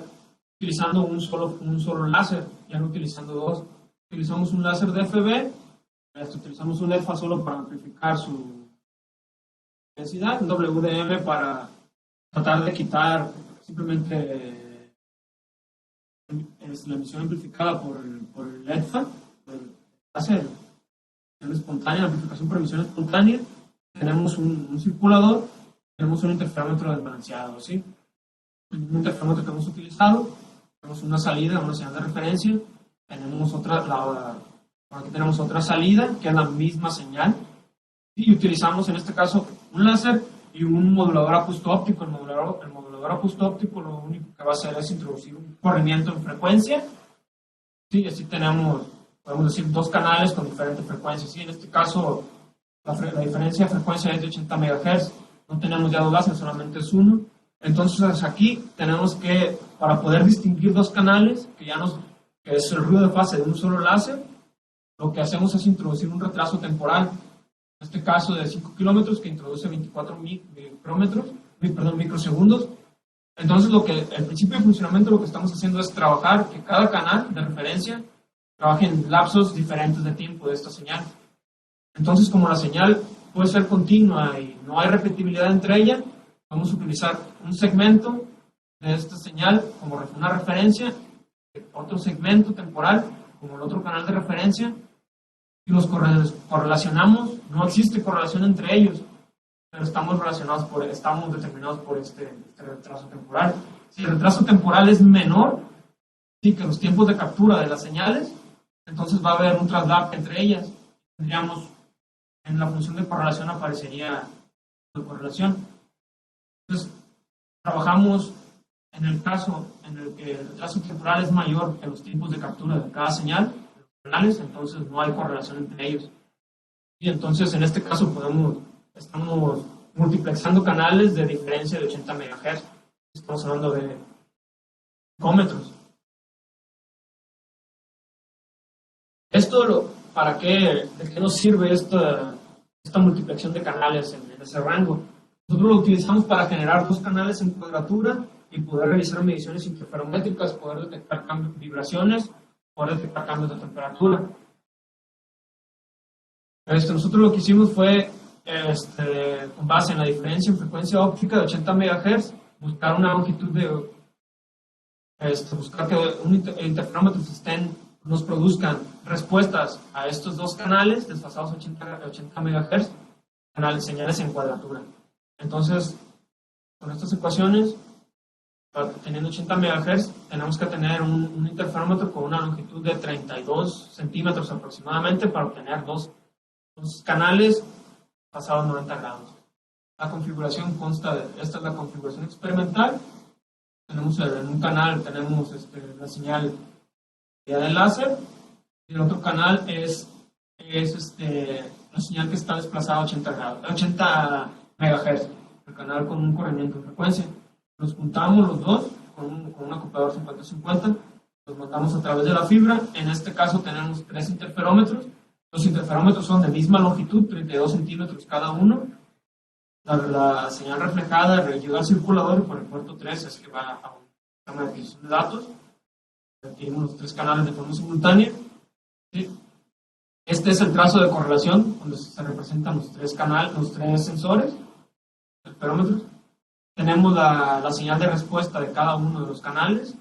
utilizando un solo láser, ya no utilizando dos. Utilizamos un láser de FB, utilizamos un EFA solo para amplificar su intensidad, un WDM para tratar de quitar simplemente la emisión amplificada por el EFA, láser espontánea, la amplificación por emisión espontánea. Tenemos un circulador, tenemos un interferómetro desbalanceado, ¿sí? Un interferómetro que hemos utilizado, tenemos una salida, una señal de referencia, tenemos aquí tenemos otra salida, que es la misma señal, y utilizamos en este caso un láser y un modulador ajuste óptico. El modulador ajuste óptico lo único que va a hacer es introducir un corrimiento en frecuencia, ¿sí? Así tenemos, podemos decir, dos canales con diferentes frecuencias, ¿sí? En este caso, la diferencia de frecuencia es de 80 MHz, no tenemos ya dos láseres, solamente es uno. Entonces aquí tenemos que, para poder distinguir dos canales, que es el ruido de fase de un solo láser, lo que hacemos es introducir un retraso temporal, en este caso de 5 kilómetros, que introduce 24 microsegundos. Entonces el principio de funcionamiento lo que estamos haciendo es trabajar que cada canal de referencia trabaje en lapsos diferentes de tiempo de esta señal. Entonces, como la señal puede ser continua y no hay repetibilidad entre ellas, vamos a utilizar un segmento de esta señal como una referencia, otro segmento temporal como el otro canal de referencia, y los correlacionamos. No existe correlación entre ellos, pero estamos determinados por este retraso temporal. Si el retraso temporal es menor, sí, que los tiempos de captura de las señales, entonces va a haber un traslap entre ellas. Tendríamos, en la función de correlación aparecería la correlación. Entonces, trabajamos en el caso en el que el retraso temporal es mayor que los tiempos de captura de cada señal, los canales, entonces no hay correlación entre ellos. Y entonces, en este caso, estamos multiplexando canales de diferencia de 80 MHz. Estamos hablando de picómetros. ¿De qué nos sirve esta multiplicación de canales en ese rango? Nosotros lo utilizamos para generar dos canales en cuadratura y poder realizar mediciones interferométricas, poder detectar vibraciones, poder detectar cambios de temperatura. Nosotros lo que hicimos fue, con base en la diferencia en frecuencia óptica de 80 MHz, buscar una longitud buscar que un interferómetro nos produzcan respuestas a estos dos canales desfasados 80 MHz, señales en cuadratura. Entonces, con estas ecuaciones, teniendo 80 MHz, tenemos que tener un interferómetro con una longitud de 32 centímetros aproximadamente para obtener dos canales pasados 90 grados. La configuración esta es la configuración experimental. Tenemos en un canal la señal de láser, y el otro canal es la señal que está desplazada a 80 MHz, el canal con un corrimiento de frecuencia. Los juntamos los dos con un acoplador 50-50, los mandamos a través de la fibra. En este caso tenemos 3 interferómetros. Los interferómetros son de misma longitud, 32 centímetros cada uno. La señal reflejada llega al circulador, y por el puerto 3 es que va a un sistema de adquisición de datos. Tenemos los 3 canales de forma simultánea. ¿Sí? Este es el trazo de correlación, donde se representan los 3 sensores, interferómetros. Tenemos la señal de respuesta de cada uno de los canales.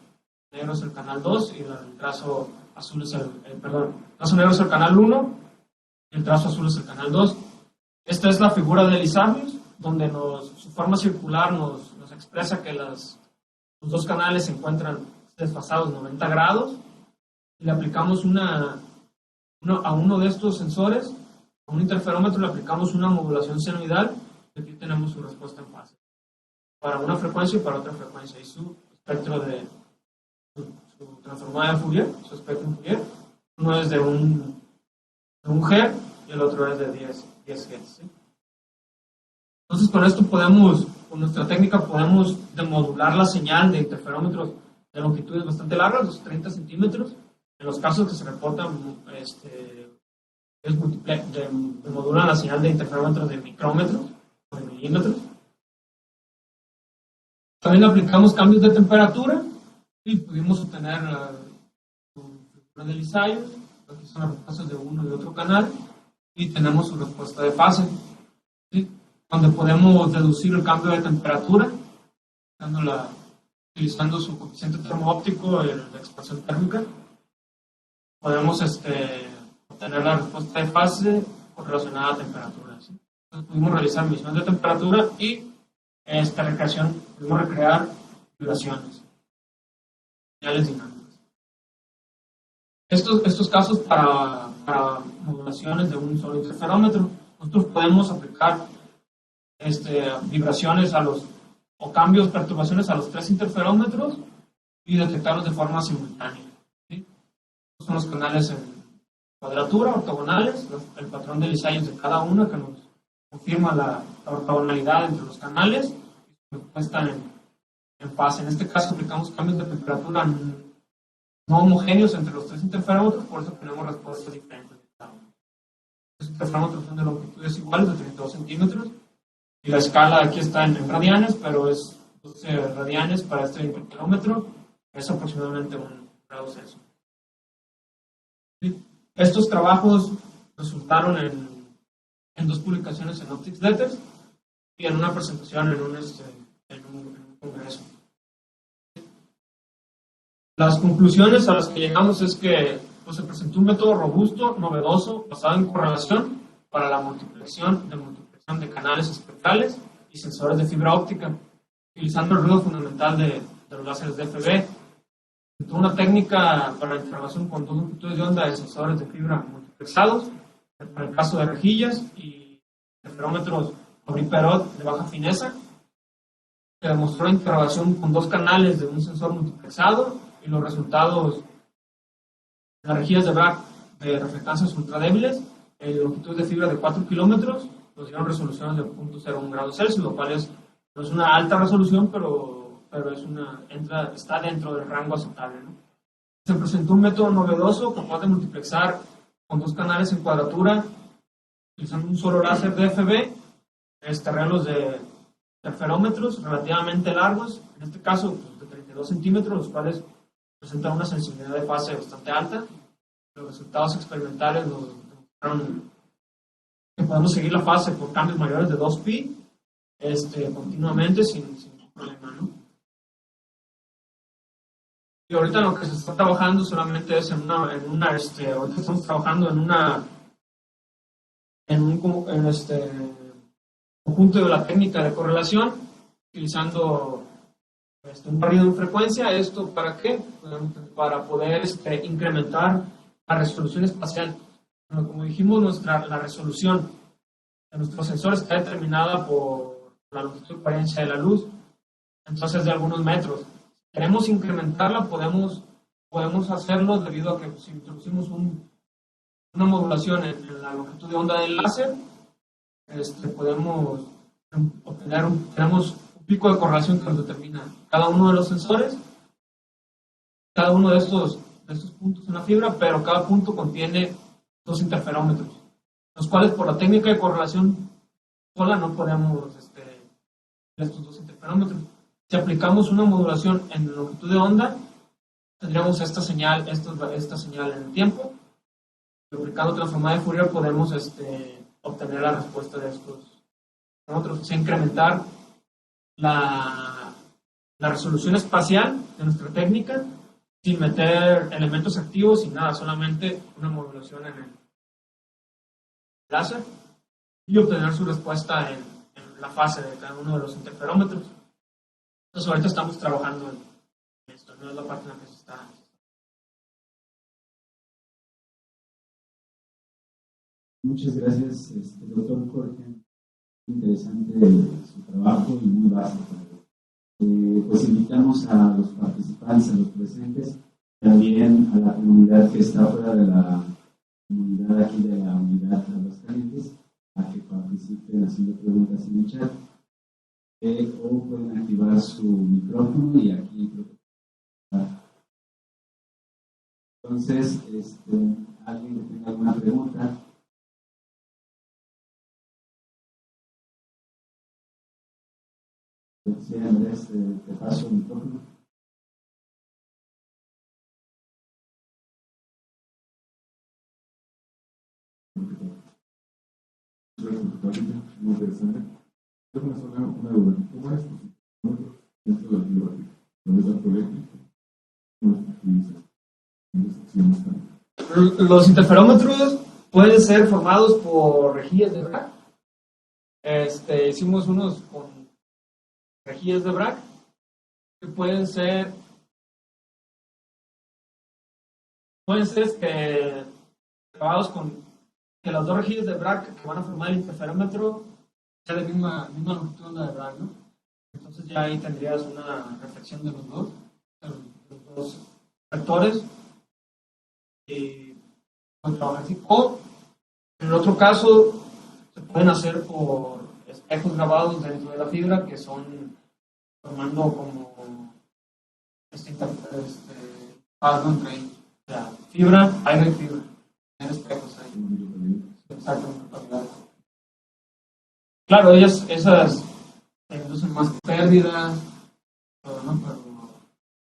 El negro es el canal 2 y el trazo azul es el trazo negro es el canal 1 y el trazo azul es el canal 2. Esta es la figura de Lissajous, donde su forma circular nos expresa que los dos canales se encuentran desfasados 90 grados, y le aplicamos a uno de estos sensores, a un interferómetro, le aplicamos una modulación senoidal, y aquí tenemos su respuesta en fase, para una frecuencia y para otra frecuencia, y su espectro su transformada de Fourier, su espectro en Fourier. Uno es de un Hz y el otro es de 10 Hz. ¿Sí? Entonces, con nuestra técnica podemos demodular la señal de interferómetros de longitudes bastante largas, los 30 centímetros. En los casos que se reportan, demodulan la señal de interferómetros de micrómetros o de milímetros. También le aplicamos cambios de temperatura y pudimos obtener la figura de Lissajous. Aquí son las respuestas de uno y de otro canal, y tenemos su respuesta de fase, ¿sí? Donde podemos deducir el cambio de temperatura utilizando su coeficiente termoóptico y la expansión térmica. Podemos obtener obtener la respuesta de fase relacionada a temperatura. ¿Sí? Entonces pudimos realizar mediciones de temperatura y pudimos recrear vibraciones, señales dinámicas. Estos casos para modulaciones de un solo interferómetro, nosotros podemos aplicar vibraciones o cambios, perturbaciones a los 3 interferómetros y detectarlos de forma simultánea. ¿Sí? Estos son los canales en cuadratura, ortogonales, el patrón de Lisayes de cada uno que nos confirma la ortogonalidad entre los canales y están en fase. En este caso aplicamos cambios de temperatura no homogéneos entre los 3 interferómetros, por eso tenemos respuestas diferentes de cada uno. Los interferómetros son de longitudes iguales de 32 centímetros y la escala aquí está en radianes, pero es 12 radianes para este interferómetro, es aproximadamente 1 grado Celsius. ¿Sí? Estos trabajos resultaron en 2 publicaciones en Optics Letters y en una presentación en un congreso. Las conclusiones a las que llegamos es que se presentó un método robusto, novedoso, basado en correlación para la multiplicación de canales espectrales y sensores de fibra óptica, utilizando el ruido fundamental de los láseres DFB. Una técnica para la interrogación con 2 longitudes de onda de sensores de fibra multiplexados, para el caso de rejillas y interferómetros Fabry-Perot de baja fineza, que demostró la interrogación con 2 canales de un sensor multiplexado y los resultados de las rejillas de Bragg de reflectancias ultradébiles en longitudes de fibra de 4 kilómetros nos dieron resoluciones de 0.01 grados Celsius, lo cual no es una alta resolución, pero está dentro del rango aceptable, ¿no? Se presentó un método novedoso capaz de multiplexar con 2 canales en cuadratura utilizando un solo láser DFB terrenos de interferómetros relativamente largos, en este caso de 32 centímetros, los cuales presentan una sensibilidad de fase bastante alta. Los resultados experimentales nos demostraron que podemos seguir la fase por cambios mayores de 2pi continuamente sin problema, ¿no? Y ahorita lo que se está trabajando solamente es ahorita estamos trabajando en un conjunto de la técnica de correlación, utilizando un barrido en frecuencia. ¿Esto para qué? Para poder incrementar la resolución espacial. Bueno, como dijimos, la resolución de nuestros sensores está determinada por la longitud de variancia de la luz, entonces de algunos metros. Si queremos incrementarla, podemos hacerlo debido a que si introducimos una modulación en la longitud de onda del láser, podemos tenemos un pico de correlación que nos determina cada uno de los sensores, cada uno de estos puntos en la fibra, pero cada punto contiene 2 interferómetros, los cuales por la técnica de correlación sola no podemos estos 2 interferómetros. Si aplicamos una modulación en longitud de onda, tendríamos esta señal en el tiempo. Aplicando transformada de Fourier podemos obtener la respuesta de estos otros, o sea, incrementar la resolución espacial de nuestra técnica sin meter elementos activos, sin nada, solamente una modulación en el láser y obtener su respuesta en la fase de cada uno de los interferómetros. Entonces ahorita estamos trabajando en esto, no es la parte en la que se está. Muchas gracias, doctor Jorge. Interesante su trabajo y muy básico. Pues invitamos a los participantes, a los presentes, también a la comunidad que está fuera de la comunidad aquí de la unidad de los clientes, a que participen haciendo preguntas en el chat. O pueden activar su micrófono y aquí creo que... Entonces, alguien que tenga alguna pregunta. Sí, Andrés, te paso el micrófono. Muy interesante. Tengo una duda. ¿Cómo es dentro de la fibra óptica? ¿No es alto eléctrico? ¿Cómo se utiliza? Los interferómetros pueden ser formados por rejillas de Bragg. Hicimos unos con rejillas de Bragg que pueden ser grabados con que las dos rejillas de Bragg que van a formar el interferómetro sea de misma longitud de Bragg, ¿no? Entonces ya ahí tendrías una reflexión de los dos vectores y pues, trabajar así. O en el otro caso se pueden hacer por espejos grabados dentro de la fibra que son formando como algo entre ellos. O sea, fibra, aire y fibra. En espejos ahí. Exacto. Claro, esas inducen más pérdidas, ¿no?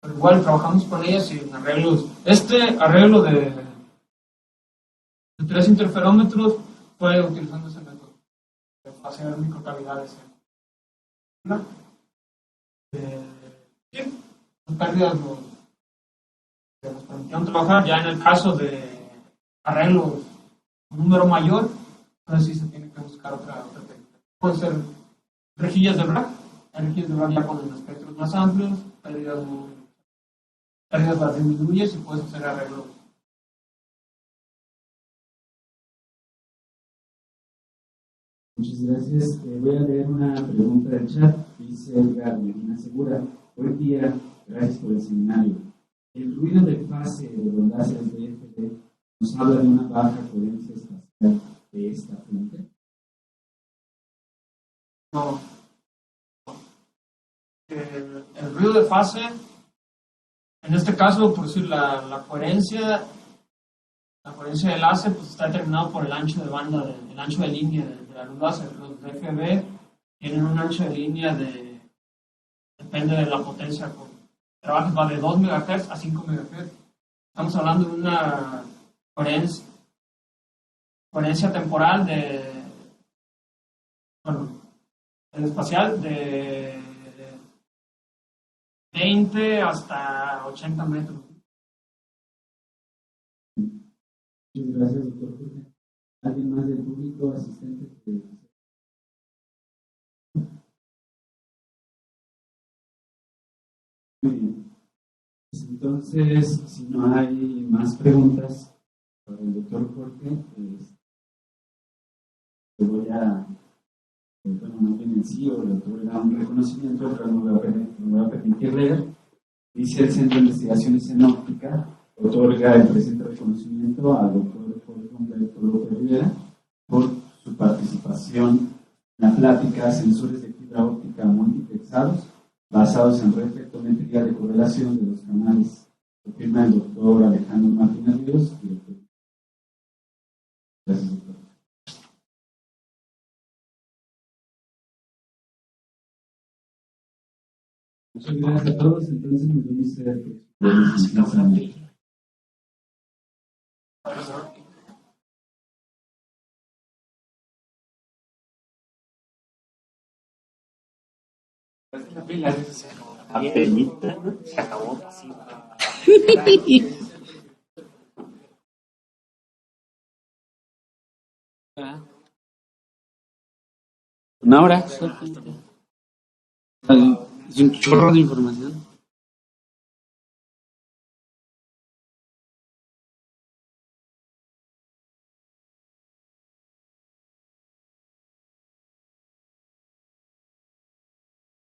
Pero igual trabajamos con ellas y en arreglos. Este arreglo de 3 interferómetros fue utilizando ese método de hacer microcavidades. Sí, las pérdidas nos permitieron trabajar. Ya en el caso de arreglos un número mayor, entonces sí se tiene que buscar otra técnica. Pueden ser rejillas de Bragg ya con espectros más amplios, pérdidas las disminuyes y puedes hacer arreglos. Muchas gracias. Voy a leer una pregunta del chat. Dice Edgar Medina Segura. Buen día, gracias por el seminario. El ruido de fase de los láseres de FD nos habla de una baja coherencia espacial de esta fuente. No. El ruido de fase, en este caso, por decir, la coherencia del láser pues, está determinado por el ancho de banda, el ancho de línea de la luz láser. Los DFB tienen un ancho de línea depende de la potencia. Trabajas va de 2 MHz a 5 MHz. Estamos hablando de una coherencia temporal el espacial de 20 hasta 80 metros. Muchas gracias, doctor Jorge. ¿Alguien más del público asistente? Muy bien. Entonces, si no hay más preguntas para el doctor Jorge, le voy a, más bien en sí, o le otorga un reconocimiento, pero no me voy a permitir leer. Dice el Centro de Investigaciones en Óptica, otorga el presente reconocimiento al doctor Jorge Humberto López Rivera por su participación en la plática Sensores de fibra óptica multiplexados basados en reflectometría de correlación de los canales. Lo firma el doctor Alejandro Martínez Ríos y el doctor. Gracias, doctor. Muchas gracias a todos. Entonces nos vemos La pelita se acabó así. Una hora. Es un chorro de información.